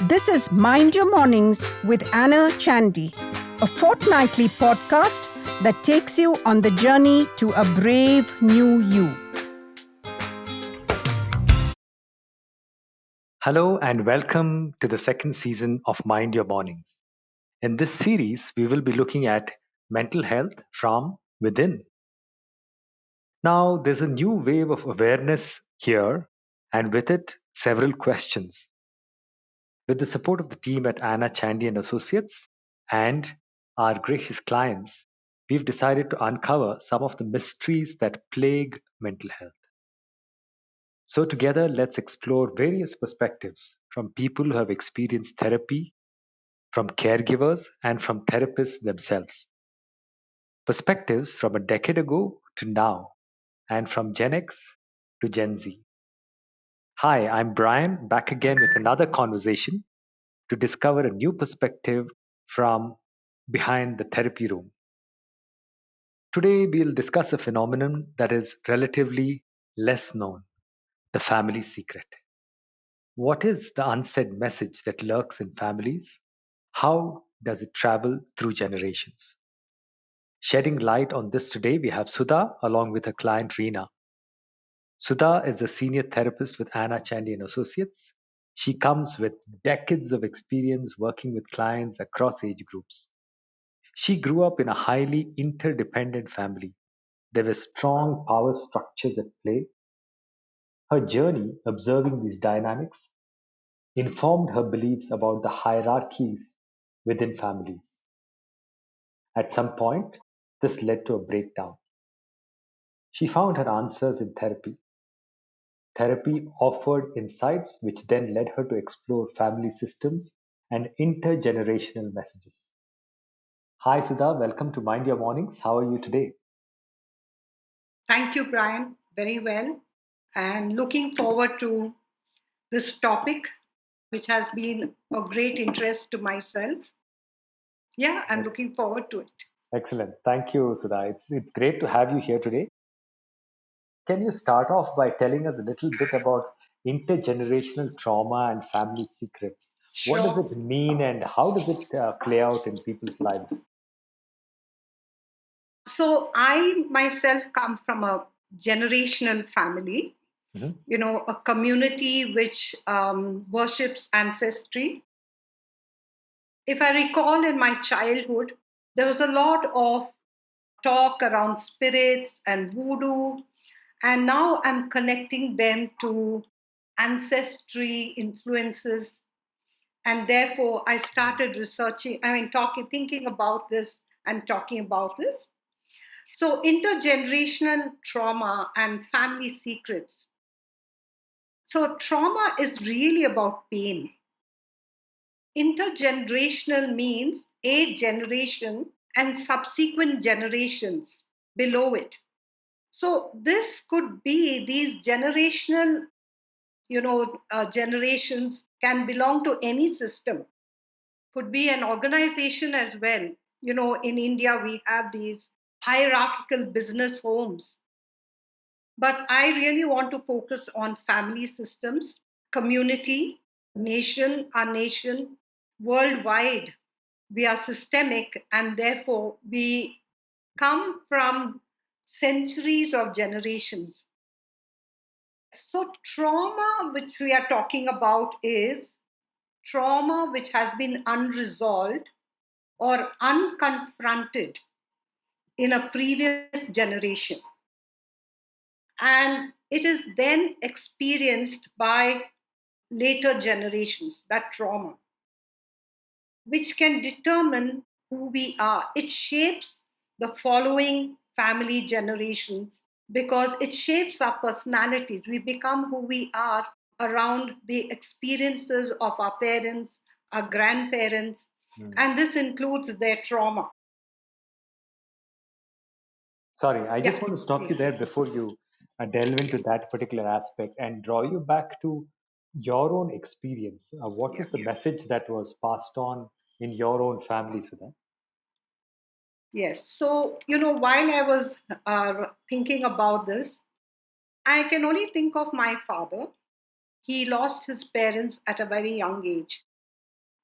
This is Mind Your Mornings with Anna Chandy, a fortnightly podcast that takes you on the journey to a brave new you. Hello and welcome to the second season of Mind Your Mornings. In this series, we will be looking at mental health from within. Now, there's a new wave of awareness here, and with it, several questions. With the support of the team at Anna Chandy Associates and our gracious clients, we've decided to uncover some of the mysteries that plague mental health. So, together, let's explore various perspectives from people who have experienced therapy, from caregivers, and from therapists themselves. Perspectives from a decade ago to now, and from Gen X to Gen Z. Hi, I'm Brian, back again with another conversation to discover a new perspective from behind the therapy room. Today, we'll discuss a phenomenon that is relatively less known: the family secret. What is the unsaid message that lurks in families? How does it travel through generations? Shedding light on this today, we have Sudha along with her client Rina. Sudha is a senior therapist with Anna Chandy Associates. She comes with decades of experience working with clients across age groups. She grew up in a highly interdependent family. There were strong power structures at play. Her journey observing these dynamics informed her beliefs about the hierarchies within families. At some point, this led to a breakdown. She found her answers in therapy. Therapy offered insights which then led her to explore family systems and intergenerational messages. Hi, Sudha. Welcome to Mind Your Mornings. How are you today? Thank you, Brian. Very well. And looking forward to this topic, which has been of great interest to myself. Yeah, I'm looking forward to it. Excellent. Thank you, Sudha. It's great to have you here today. Can you start off by telling us a little bit about intergenerational trauma and family secrets? What does Sure. it mean and how does it play out in people's lives? So I myself come from a generational family, Mhm. a community which worships ancestry. If I recall in my childhood, there was a lot of talk around spirits and voodoo. And now I'm connecting them to ancestry influences. And therefore, I started thinking about this and talking about this. So, intergenerational trauma and family secrets. So, trauma is really about pain. Intergenerational means a generation and subsequent generations below it. So this could be these generations can belong to any system. Could be an organization as well. In India, we have these hierarchical business homes. But I really want to focus on family systems, community, our nation, worldwide. We are systemic, and therefore we come from centuries of generations. So, trauma, which we are talking about, is trauma which has been unresolved or unconfronted in a previous generation. And it is then experienced by later generations, that trauma, which can determine who we are. It shapes the following family generations because it shapes our personalities. We become who we are around the experiences of our parents, our grandparents, and this includes their trauma. Sorry, I Yeah, just want to stop you yeah, there before you delve into that particular aspect and draw you back to your own experience. What yeah. was the message that was passed on in your own family, Sudha? Yes. So, while I was thinking about this, I can only think of my father. He lost his parents at a very young age.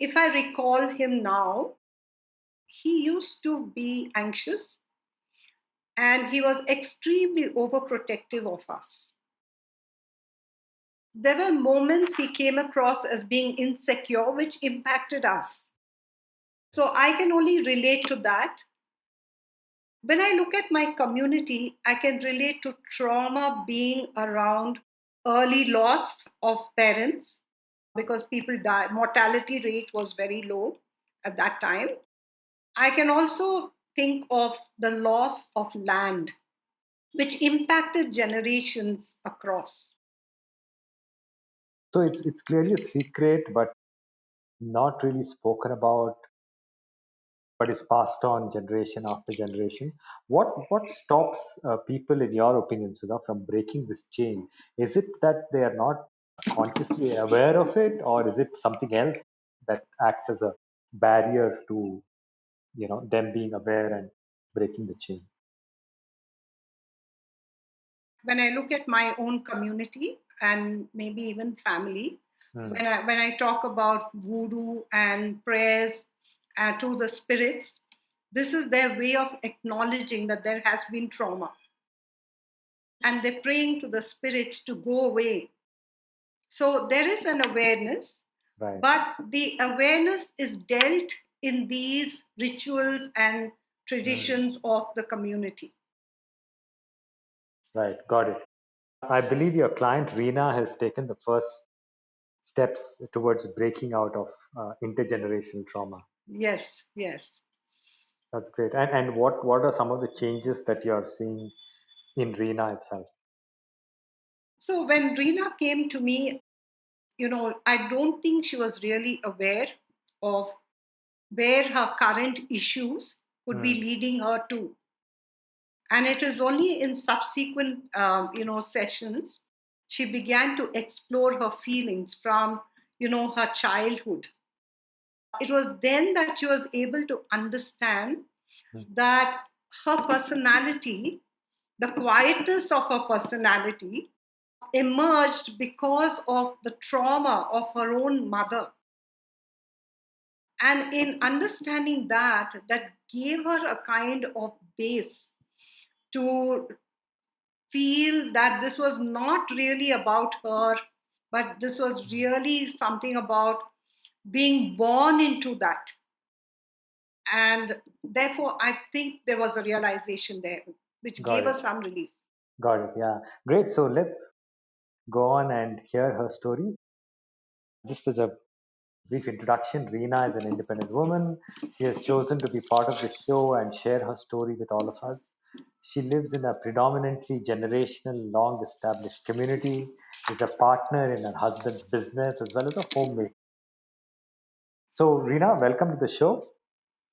if I recall him now, he used to be anxious and he was extremely overprotective of us. There were moments he came across as being insecure, which impacted us. So I can only relate to that. When I look at my community, I can relate to trauma being around early loss of parents because people die, mortality rate was very low at that time. I can also think of the loss of land, which impacted generations across. So it's clearly a secret, but not really spoken about, but is passed on generation after generation. What stops people, in your opinion, Sudha, from breaking this chain? Is it that they are not consciously aware of it, or is it something else that acts as a barrier to them being aware and breaking the chain? When I look at my own community and maybe even family, Hmm. when I talk about voodoo and prayers to the spirits, this is their way of acknowledging that there has been trauma. And they're praying to the spirits to go away. So there is an awareness, Right, but the awareness is dealt in these rituals and traditions of the community. right, got it. I believe your client Rina has taken the first steps towards breaking out of intergenerational trauma. Yes, yes. That's great. And what are some of the changes that you're seeing in Rina itself? So when Rina came to me, I don't think she was really aware of where her current issues could be Hmm. leading her to. And it is only in subsequent, sessions she began to explore her feelings from, her childhood. It was then that she was able to understand Hmm. that her personality, the quietness of her personality, emerged because of the trauma of her own mother. And in understanding that, that gave her a kind of base to feel that this was not really about her, but this was really something about being born into that. And therefore, I think there was a realization there, which Got gave it. us some relief. Got it. Yeah. Great. So let's go on and hear her story. Just as a brief introduction, Reena is an independent woman. She has chosen to be part of the show and share her story with all of us. She lives in a predominantly generational, long established community, is a partner in her husband's business as well as a homemaker. So, Reena, welcome to the show.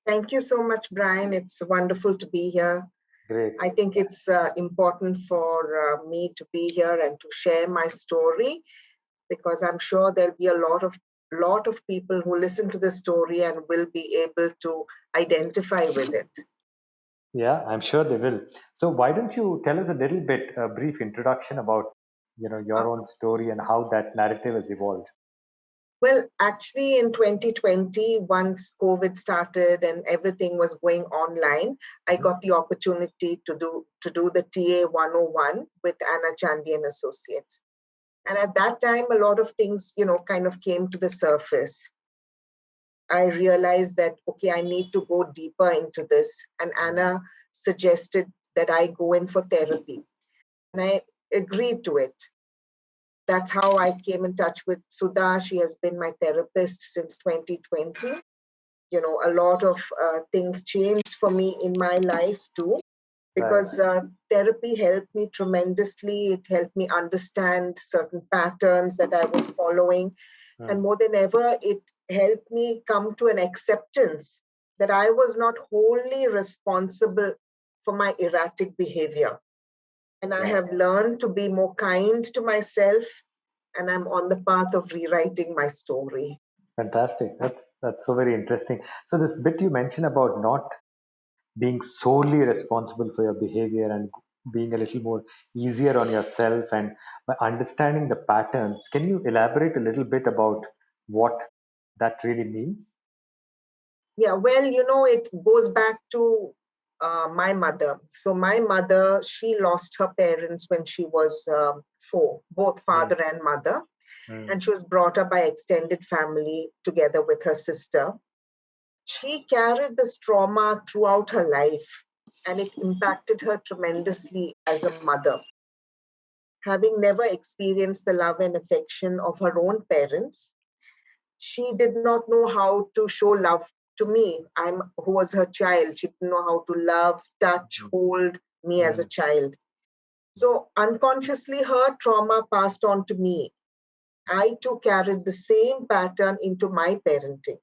Thank you so much, Brian. It's wonderful to be here. Great. I think it's important for me to be here and to share my story because I'm sure there'll be a lot of people who listen to the story and will be able to identify with it. Yeah, I'm sure they will. So, why don't you tell us a little bit, a brief introduction about your own story and how that narrative has evolved? Well, actually, in 2020, once COVID started and everything was going online, I got the opportunity to do the TA 101 with Anna Chandy Associates. And at that time, a lot of things, kind of came to the surface. I realized that, okay, I need to go deeper into this. And Anna suggested that I go in for therapy. And I agreed to it. That's how I came in touch with Sudha. She has been my therapist since 2020. A lot of things changed for me in my life too, because therapy helped me tremendously. It helped me understand certain patterns that I was following. And more than ever, it helped me come to an acceptance that I was not wholly responsible for my erratic behavior. And I have learned to be more kind to myself, and I'm on the path of rewriting my story. Fantastic. That's so very interesting. So this bit you mentioned about not being solely responsible for your behavior and being a little more easier on yourself and by understanding the patterns. Can you elaborate a little bit about what that really means? Yeah, well, it goes back to my mother. So my mother, she lost her parents when she was 4, both father and mother. And she was brought up by extended family together with her sister. She carried this trauma throughout her life, and it impacted her tremendously as a mother. Having never experienced the love and affection of her own parents, she did not know how to show love to me. Who was her child. She didn't know how to love, touch, hold me as a child. So unconsciously, her trauma passed on to me. I too carried the same pattern into my parenting.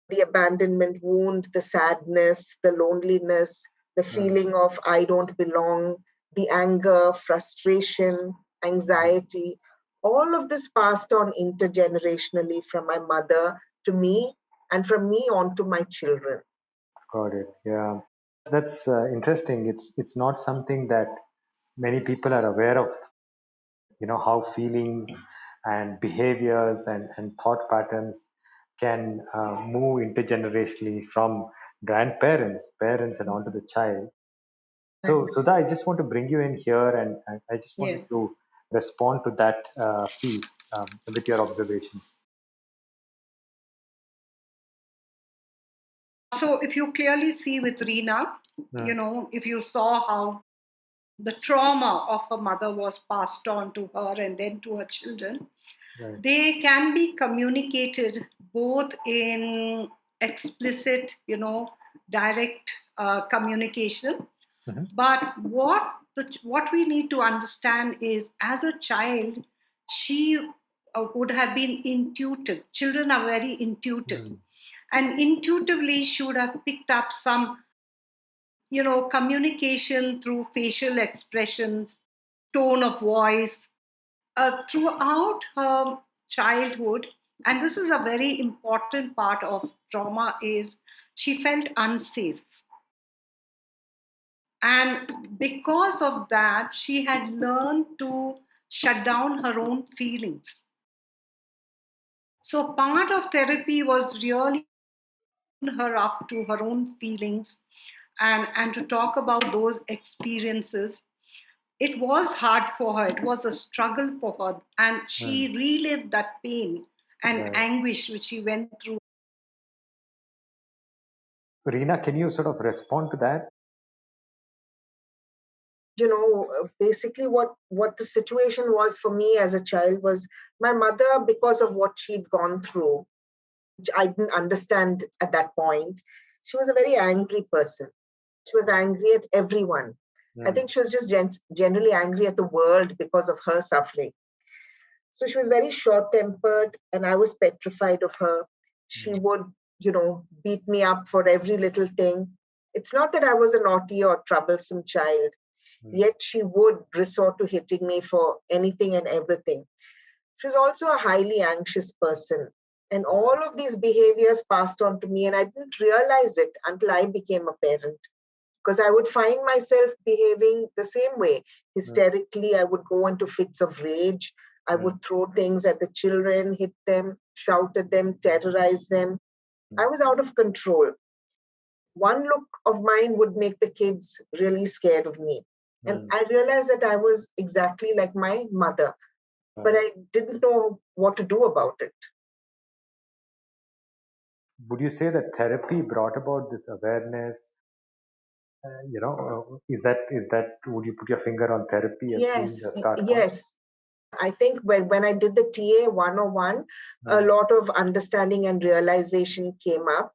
The abandonment wound, the sadness, the loneliness, the feeling of I don't belong, the anger, frustration, anxiety, all of this passed on intergenerationally from my mother to me and from me on to my children. Got it. Yeah, that's interesting. It's not something that many people are aware of. How feelings and behaviors and thought patterns can move intergenerationally from grandparents, parents, and onto the child. So, Sudha, I just want to bring you in here, and I just Yeah. wanted to respond to that piece with your observations. So if you clearly see with Rina, if you saw how the trauma of her mother was passed on to her and then to her children, Right. they can be communicated both in explicit, direct communication. But what we need to understand is, as a child, she would have been intuitive. Children are very intuitive, and intuitively she would have picked up some, communication through facial expressions, tone of voice, throughout her childhood. And this is a very important part of trauma, is she felt unsafe. And because of that, she had learned to shut down her own feelings. So part of therapy was really her up to her own feelings, and to talk about those experiences. It was hard for her, it was a struggle for her, and she relived that pain and anguish which she went through. Rina, can you sort of respond to that? Basically what the situation was for me as a child was my mother, because of what she'd gone through, which I didn't understand at that point. She was a very angry person. She was angry at everyone. I think she was just generally angry at the world because of her suffering. So she was very short tempered, and I was petrified of her. She would, beat me up for every little thing. It's not that I was a naughty or troublesome child, yet she would resort to hitting me for anything and everything. She was also a highly anxious person. And all of these behaviors passed on to me, and I didn't realize it until I became a parent. Because I would find myself behaving the same way. Hysterically, I would go into fits of rage. I would throw things at the children, hit them, shout at them, terrorize them. I was out of control. One look of mine would make the kids really scared of me. And I realized that I was exactly like my mother, but I didn't know what to do about it. Would you say that therapy brought about this awareness? Is that would you put your finger on therapy as being Yes, the start point? yes. I think when I did the TA 101, a lot of understanding and realization came up.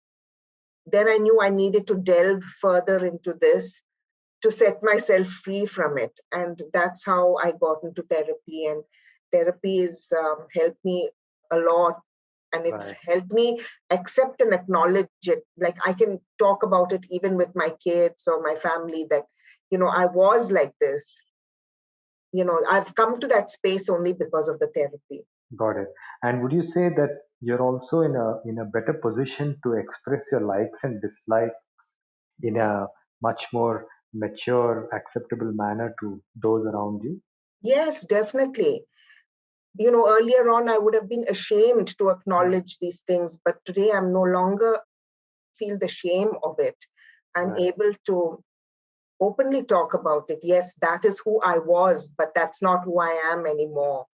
Then I knew I needed to delve further into this to set myself free from it. And that's how I got into therapy. And therapy has helped me a lot. And it's helped me accept and acknowledge it. Like I can talk about it even with my kids or my family that, I was like this. I've come to that space only because of the therapy. Got it. And would you say that you're also in a better position to express your likes and dislikes in a much more mature, acceptable manner to those around you? Yes, definitely. Earlier on, I would have been ashamed to acknowledge these things, but today I'm no longer feel the shame of it. I'm able to openly talk about it. Yes, that is who I was, but that's not who I am anymore.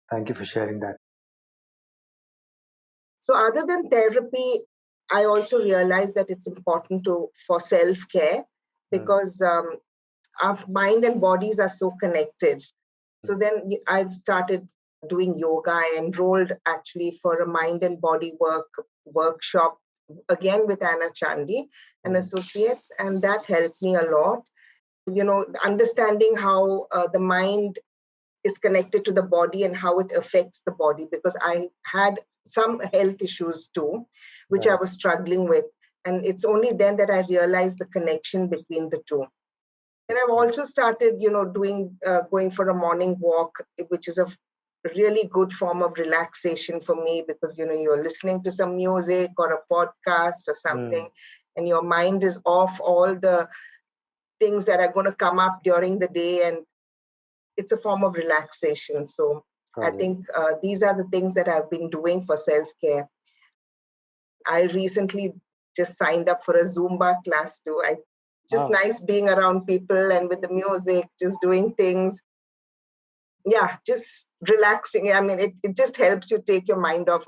Thank you for sharing that. So other than therapy, I also realized that it's important for self-care because our mind and bodies are so connected. So then I've started doing yoga. I enrolled actually for a mind and body workshop, again with Anna Chandy and Associates, and that helped me a lot. Understanding how the mind is connected to the body and how it affects the body, because I had some health issues too, which I was struggling with. And it's only then that I realized the connection between the two. And I've also started, going for a morning walk, which is a really good form of relaxation for me because, you're listening to some music or a podcast or something, and your mind is off all the things that are going to come up during the day, and it's a form of relaxation. So I think these are the things that I've been doing for self-care. I recently just signed up for a Zumba class too. Just nice being around people and with the music, just doing things. Yeah, just relaxing. I mean, it just helps you take your mind off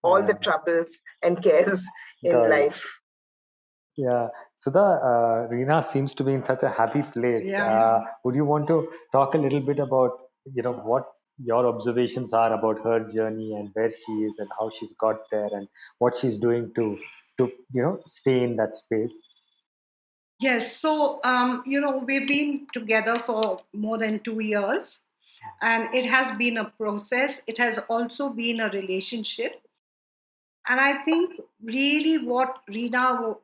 all the troubles and cares in life. Yeah, Sudha, Rina seems to be in such a happy place. Yeah. Would you want to talk a little bit about, what your observations are about her journey and where she is and how she's got there and what she's doing to stay in that space? Yes. So, we've been together for more than 2 years, and it has been a process. It has also been a relationship. And I think really what Rina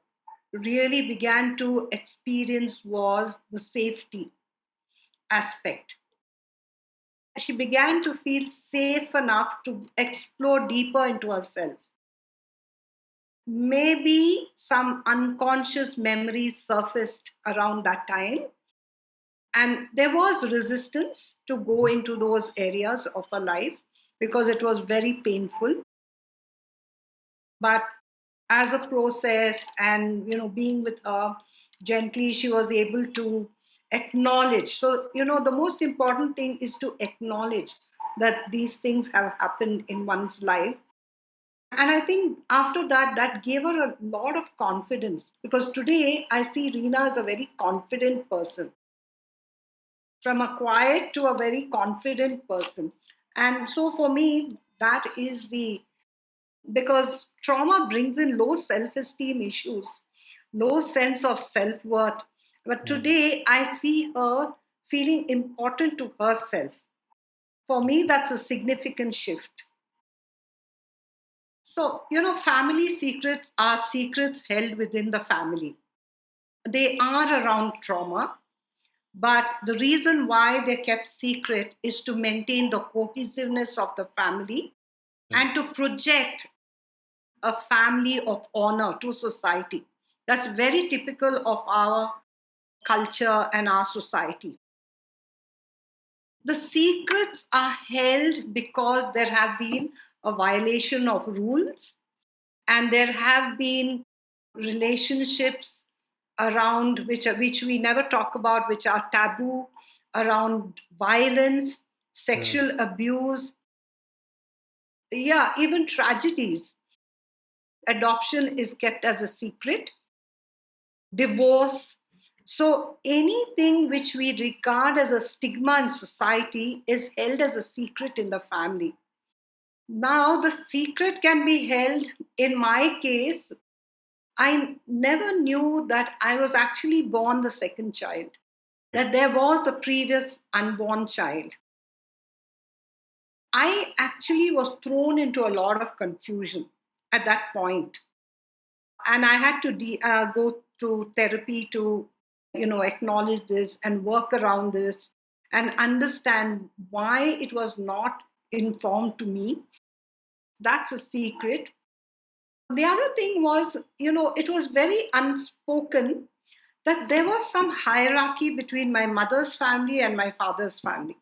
really began to experience was the safety aspect. She began to feel safe enough to explore deeper into herself. Maybe some unconscious memories surfaced around that time. And there was resistance to go into those areas of her life because it was very painful. But as a process and, being with her gently, she was able to acknowledge. So, the most important thing is to acknowledge that these things have happened in one's life. And I think after that, that gave her a lot of confidence because today I see Rina as a very confident person, from a quiet to a very confident person. And so for me, that is because trauma brings in low self esteem issues, low sense of self worth. But today I see her feeling important to herself. For me, that's a significant shift. So, family secrets are secrets held within the family. They are around trauma, but the reason why they're kept secret is to maintain the cohesiveness of the family and to project a family of honor to society. That's very typical of our culture and our society. The secrets are held because there have been a violation of rules and there have been relationships around which we never talk about, which are taboo, around violence, sexual abuse, yeah, even tragedies. Adoption is kept as a secret, divorce. So anything which we regard as a stigma in society is held as a secret in the family. Now, the secret can be held. In my case, I never knew that I was actually born the second child, that there was a previous unborn child. I actually was thrown into a lot of confusion at that point. And I had to go to therapy to, acknowledge this and work around this and understand why it was not informed to me. That's a secret. The other thing was, it was very unspoken that there was some hierarchy between my mother's family and my father's family.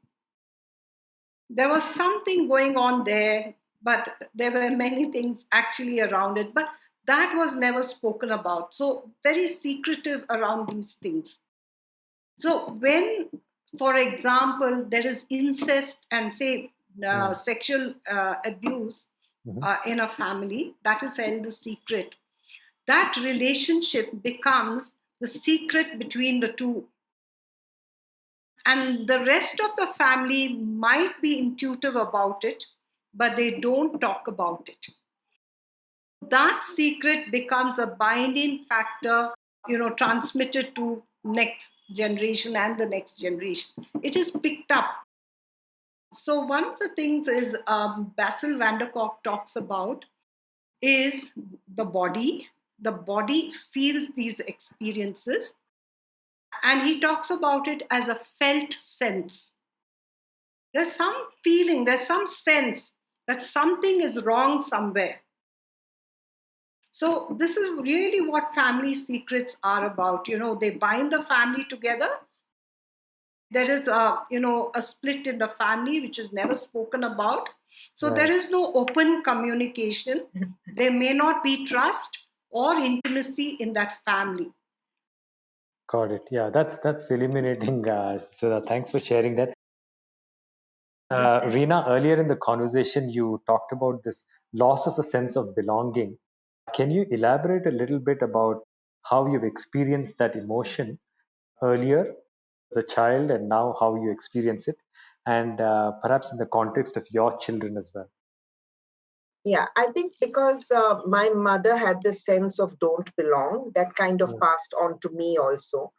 there was something going on there, but there were many things actually around it. But that was never spoken about. So, very secretive around these things. So, when, for example, there is incest and say sexual abuse in a family, that is held a secret. That relationship becomes the secret between the two. And the rest of the family might be intuitive about it, but they don't talk about it. That secret becomes a binding factor, transmitted to next generation and the next generation. It is picked up. So one of the things is Basil van der Kolk talks about is the body. The body feels these experiences, and he talks about it as a felt sense. There's some feeling, there's some sense that something is wrong somewhere. So this is really what family secrets are about. They bind the family together. There is a split in the family which is never spoken about. So there is no open communication. There may not be trust or intimacy in that family. Got it. Yeah, that's illuminating. So thanks for sharing that. Rina, earlier in the conversation, you talked about this loss of a sense of belonging. Can you elaborate a little bit about how you've experienced that emotion earlier as a child and now how you experience it, and perhaps in the context of your children as well? Yeah, I think because my mother had this sense of don't belong, that kind of passed on to me also.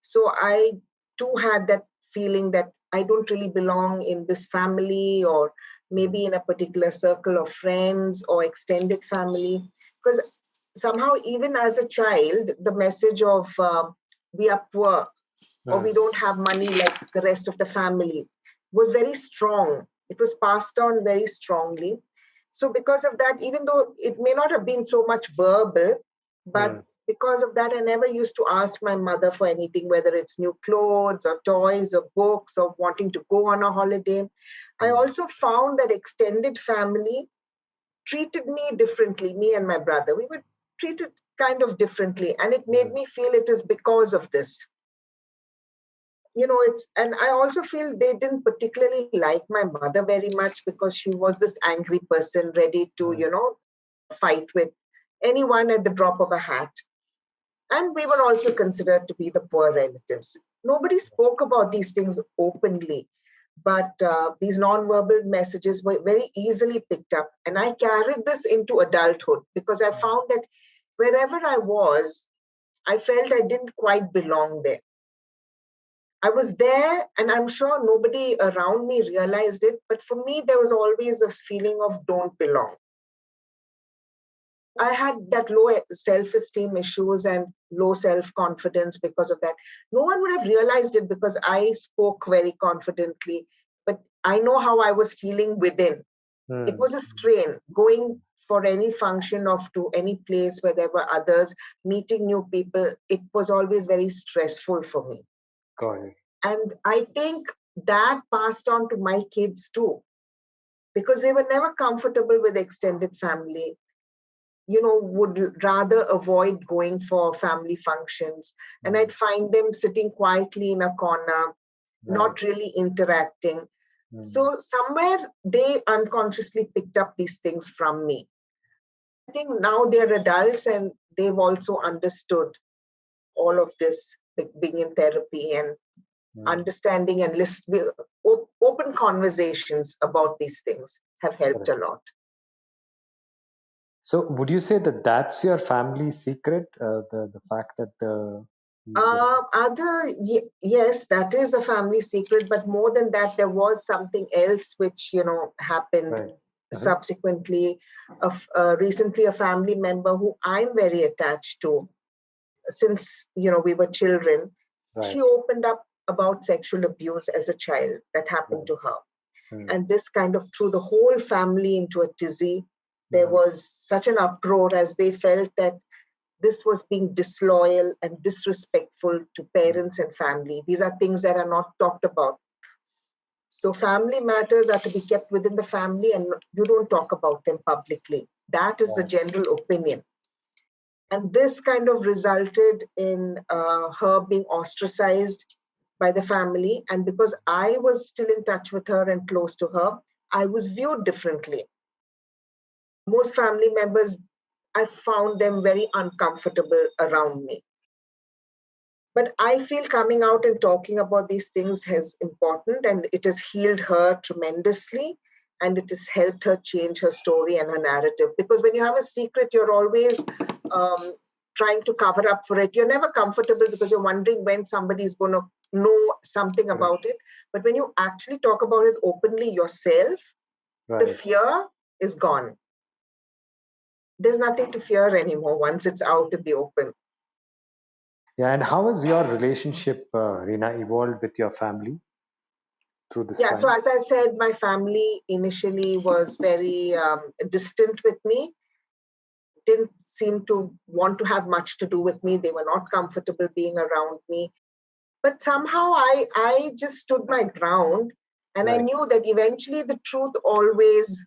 So I too had that feeling that I don't really belong in this family, or maybe in a particular circle of friends or extended family. Because somehow, even as a child, the message of we are poor or we don't have money like the rest of the family was very strong. It was passed on very strongly. So because of that, even though it may not have been so much verbal, but because of that, I never used to ask my mother for anything, whether it's new clothes or toys or books or wanting to go on a holiday. I also found that extended family treated me differently, me and my brother. We were treated kind of differently, and it made me feel it is because of this. And I also feel they didn't particularly like my mother very much because she was this angry person ready to, fight with anyone at the drop of a hat. And we were also considered to be the poor relatives. Nobody spoke about these things openly, but these nonverbal messages were very easily picked up. And I carried this into adulthood because I found that wherever I was, I felt I didn't quite belong there. I was there, and I'm sure nobody around me realized it, but for me, there was always this feeling of don't belong. I had that low self-esteem issues and low self-confidence because of that. No one would have realized it because I spoke very confidently, but I know how I was feeling within. It was a strain going for any function to any place where there were others, meeting new people. It was always very stressful for me. Got it. And I think that passed on to my kids too, because they were never comfortable with extended family, would rather avoid going for family functions. And I'd find them sitting quietly in a corner, not really interacting. So somewhere they unconsciously picked up these things from me. I think now they're adults and they've also understood all of this, being in therapy and understanding and open conversations about these things have helped a lot. So would you say that that's your family secret, the fact that yes, that is a family secret, but more than that, there was something else which, happened subsequently. Recently, a family member who I'm very attached to, since, we were children, she opened up about sexual abuse as a child that happened to her. And this kind of threw the whole family into a tizzy. There was such an uproar as they felt that this was being disloyal and disrespectful to parents and family. These are things that are not talked about. So family matters are to be kept within the family and you don't talk about them publicly. That is the general opinion. And this kind of resulted in her being ostracized by the family. And because I was still in touch with her and close to her, I was viewed differently. Most family members, I found them very uncomfortable around me. But I feel coming out and talking about these things is important, and it has healed her tremendously, and it has helped her change her story and her narrative. Because when you have a secret, you're always trying to cover up for it. You're never comfortable because you're wondering when somebody is going to know something about it. But when you actually talk about it openly yourself, the fear is gone. There's nothing to fear anymore once it's out in the open. Yeah, and how has your relationship, Rina, evolved with your family through this time? So as I said, my family initially was very distant with me, didn't seem to want to have much to do with me. They were not comfortable being around me. But somehow I just stood my ground, and I knew that eventually the truth always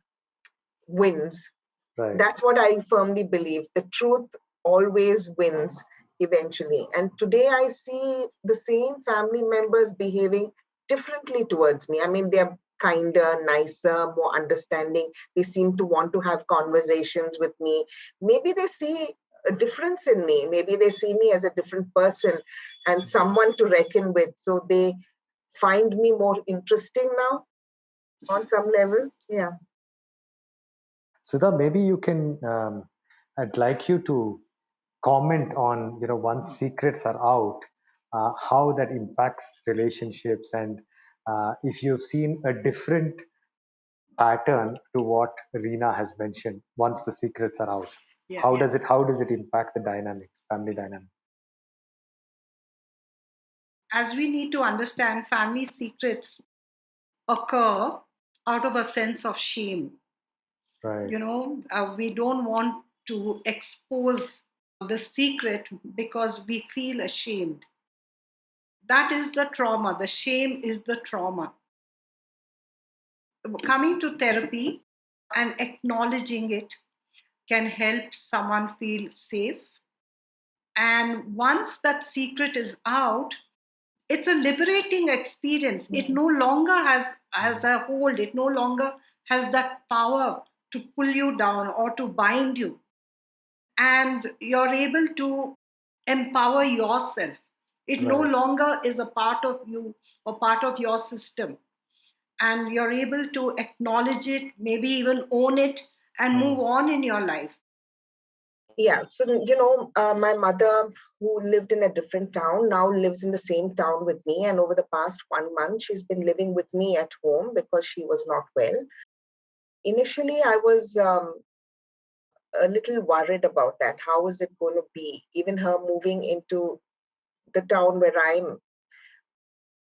wins. That's what I firmly believe. The truth always wins eventually. And today I see the same family members behaving differently towards me. I mean, they're kinder, nicer, more understanding. They seem to want to have conversations with me. Maybe they see a difference in me. Maybe they see me as a different person and someone to reckon with. So they find me more interesting now on some level. Yeah. Sudha, maybe you can, I'd like you to comment on, once secrets are out, how that impacts relationships, and if you've seen a different pattern to what Rina has mentioned once the secrets are out. How does it impact the family dynamic? As we need to understand, family secrets occur out of a sense of shame. Right. We don't want to expose the secret because we feel ashamed. That is the trauma. The shame is the trauma. Coming to therapy and acknowledging it can help someone feel safe. And once that secret is out, it's a liberating experience. It no longer has a hold. It no longer has that power to pull you down or to bind you. And you're able to empower yourself. It no longer is a part of you or part of your system. And you're able to acknowledge it, maybe even own it, and move on in your life. Yeah, so my mother, who lived in a different town, now lives in the same town with me. And over the past 1 month, she's been living with me at home because she was not well. Initially, I was a little worried about that. How is it going to be? Even her moving into the town where I'm,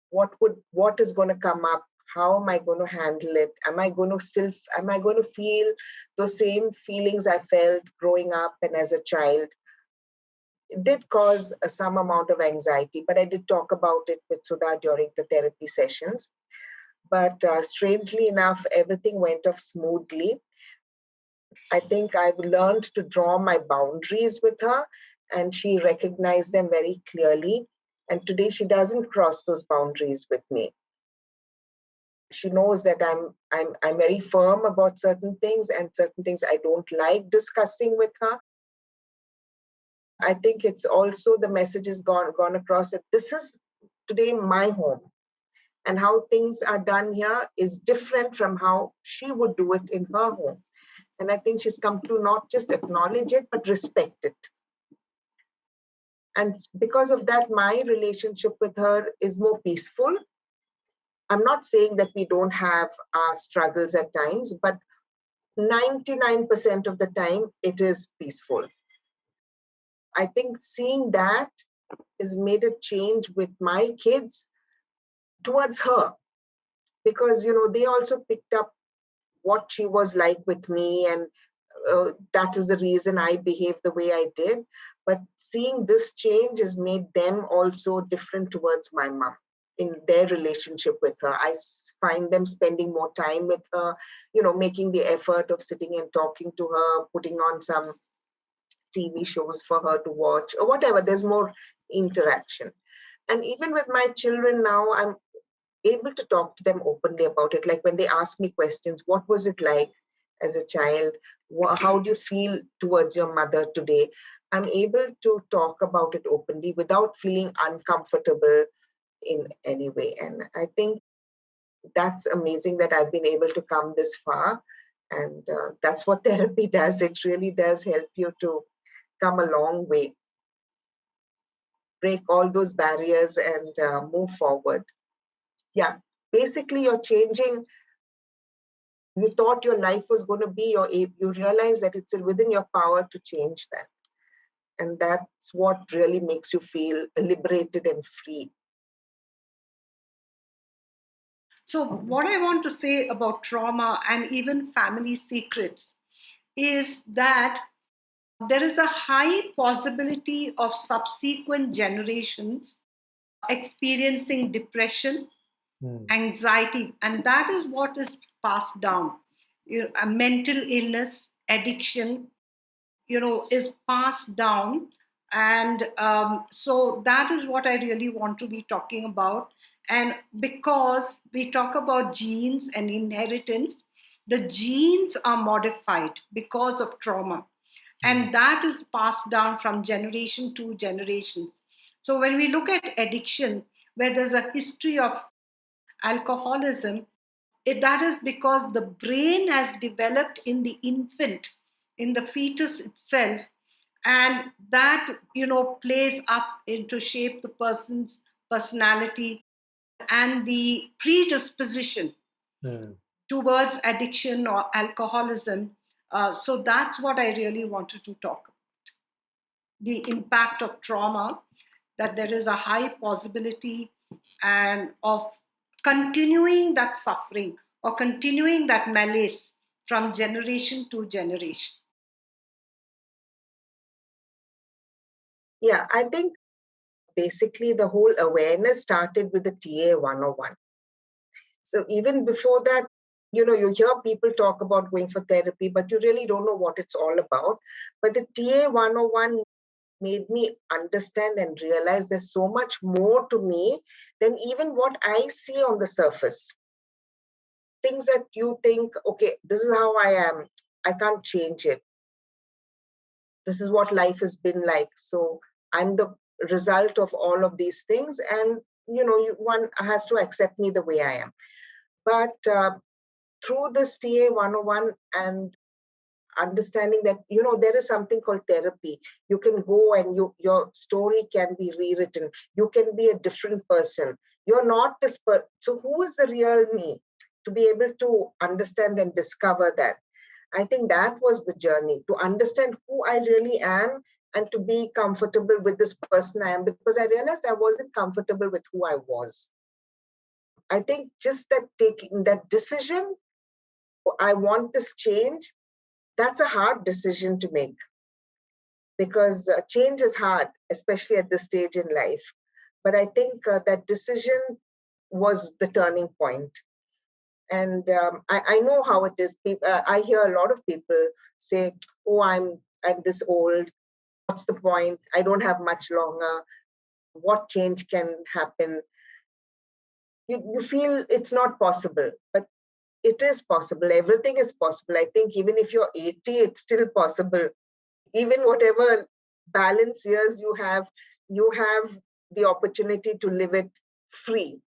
what is going to come up? How am I going to handle it? Am I going to feel those same feelings I felt growing up and as a child? It did cause some amount of anxiety, but I did talk about it with Sudha during the therapy sessions. But strangely enough, everything went off smoothly. I think I've learned to draw my boundaries with her, and she recognized them very clearly. And today she doesn't cross those boundaries with me. She knows that I'm very firm about certain things, and certain things I don't like discussing with her. I think it's also the message has gone across that this is today my home, and how things are done here is different from how she would do it in her home. And I think she's come to not just acknowledge it, but respect it. And because of that, my relationship with her is more peaceful. I'm not saying that we don't have our struggles at times, but 99% of the time, it is peaceful. I think seeing that has made a change with my kids towards her, because they also picked up what she was like with me, and that is the reason I behaved the way I did. But seeing this change has made them also different towards my mom. in their relationship with her. I find them spending more time with her, making the effort of sitting and talking to her, putting on some TV shows for her to watch or whatever. There's more interaction. And even with my children now, I'm able to talk to them openly about it. Like when they ask me questions, what was it like as a child? How do you feel towards your mother today? I'm able to talk about it openly without feeling uncomfortable in any way. And I think that's amazing that I've been able to come this far. And that's what therapy does. It really does help you to come a long way, break all those barriers and move forward. Yeah, basically you're changing. You thought your life was going to be, you realize that it's within your power to change that. And that's what really makes you feel liberated and free. So, what I want to say about trauma and even family secrets is that there is a high possibility of subsequent generations experiencing depression, anxiety, and that is what is passed down. A mental illness, addiction, is passed down. And so that is what I really want to be talking about. And because we talk about genes and inheritance, the genes are modified because of trauma. And that is passed down from generation to generations. So when we look at addiction, where there's a history of alcoholism, that is because the brain has developed in the infant, in the fetus itself, and that plays up into shape the person's personality and the predisposition towards addiction or alcoholism. So that's what I really wanted to talk about. The impact of trauma, that there is a high possibility and of continuing that suffering or continuing that malaise from generation to generation. Yeah, I think basically the whole awareness started with the TA 101. So even before that, you hear people talk about going for therapy, but you really don't know what it's all about. But the TA 101 made me understand and realize there's so much more to me than even what I see on the surface. Things that you think, okay, this is how I am. I can't change it. This is what life has been like. So I'm the result of all of these things. And, one has to accept me the way I am. But through this TA 101 and understanding that, there is something called therapy. You can go and your story can be rewritten. You can be a different person. You're not this person. So who is the real me? To be able to understand and discover that. I think that was the journey, to understand who I really am and to be comfortable with this person I am, because I realized I wasn't comfortable with who I was. I think just that taking that decision, I want this change, that's a hard decision to make, because change is hard, especially at this stage in life. But I think that decision was the turning point. And I know how it is. I hear a lot of people say, oh, I'm this old. What's the point? I don't have much longer. What change can happen? You feel it's not possible, but it is possible. Everything is possible. I think even if you're 80, it's still possible. Even whatever balance years you have the opportunity to live it free.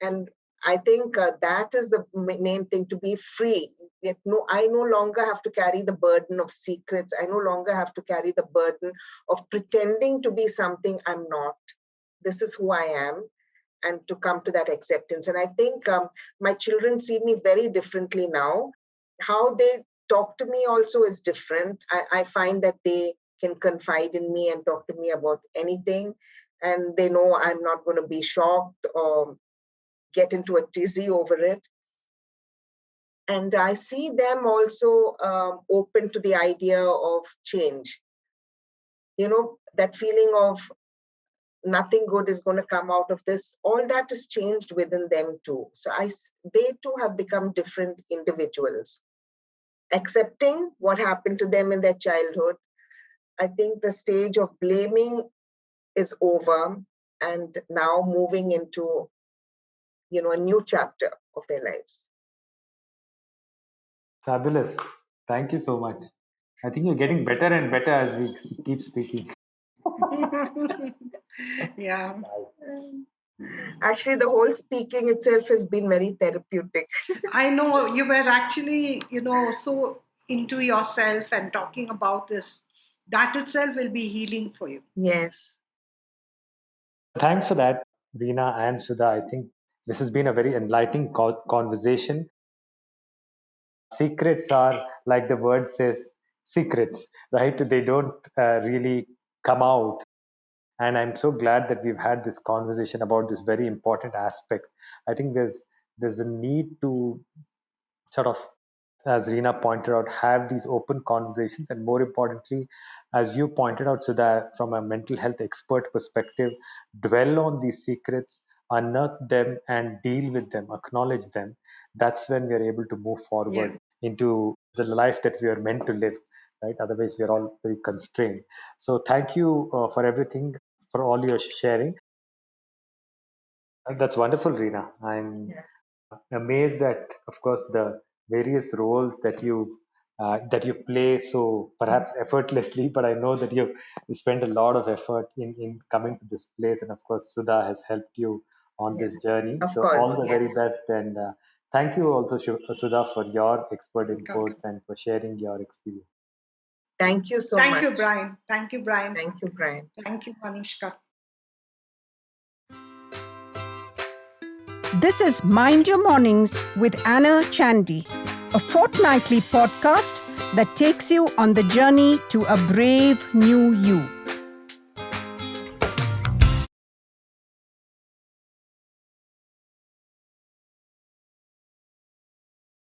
And I think that is the main thing, to be free. I no longer have to carry the burden of secrets. I no longer have to carry the burden of pretending to be something I'm not. This is who I am, and to come to that acceptance. And I think my children see me very differently now. How they talk to me also is different. I find that they can confide in me and talk to me about anything. And they know I'm not going to be shocked or get into a tizzy over it. And I see them also open to the idea of change. That feeling of nothing good is going to come out of this. All that is changed within them too. So they too have become different individuals. Accepting what happened to them in their childhood, I think the stage of blaming is over, and now moving into, a new chapter of their lives. Fabulous. Thank you so much. I think you're getting better and better as we keep speaking. Yeah. Actually, the whole speaking itself has been very therapeutic. I know you were actually, so into yourself and talking about this. That itself will be healing for you. Yes. Thanks for that, Rina and Sudha. I think this has been a very enlightening conversation. Secrets are, like the word says, secrets, right? They don't really come out. And I'm so glad that we've had this conversation about this very important aspect. I think there's a need to sort of, as Rina pointed out, have these open conversations, and more importantly, as you pointed out, so that from a mental health expert perspective, dwell on these secrets, unearth them, and deal with them, acknowledge them. That's when we are able to move forward into the life that we are meant to live, right? Otherwise, we are all very constrained. So, thank you for everything, for all your sharing. That's wonderful, Rina. I'm amazed at, of course, the various roles that you play so perhaps effortlessly, but I know that you spend a lot of effort in coming to this place, and of course, Sudha has helped you on this journey. Of So course, all the very yes. best, and thank you also, Sudha, for your expert inputs and for sharing your experience. Thank you so much. Thank you, Brian. Thank you, Brian. Thank you, Brian. Thank you, Anushka. This is Mind Your Mornings with Anna Chandy, a fortnightly podcast that takes you on the journey to a brave new you.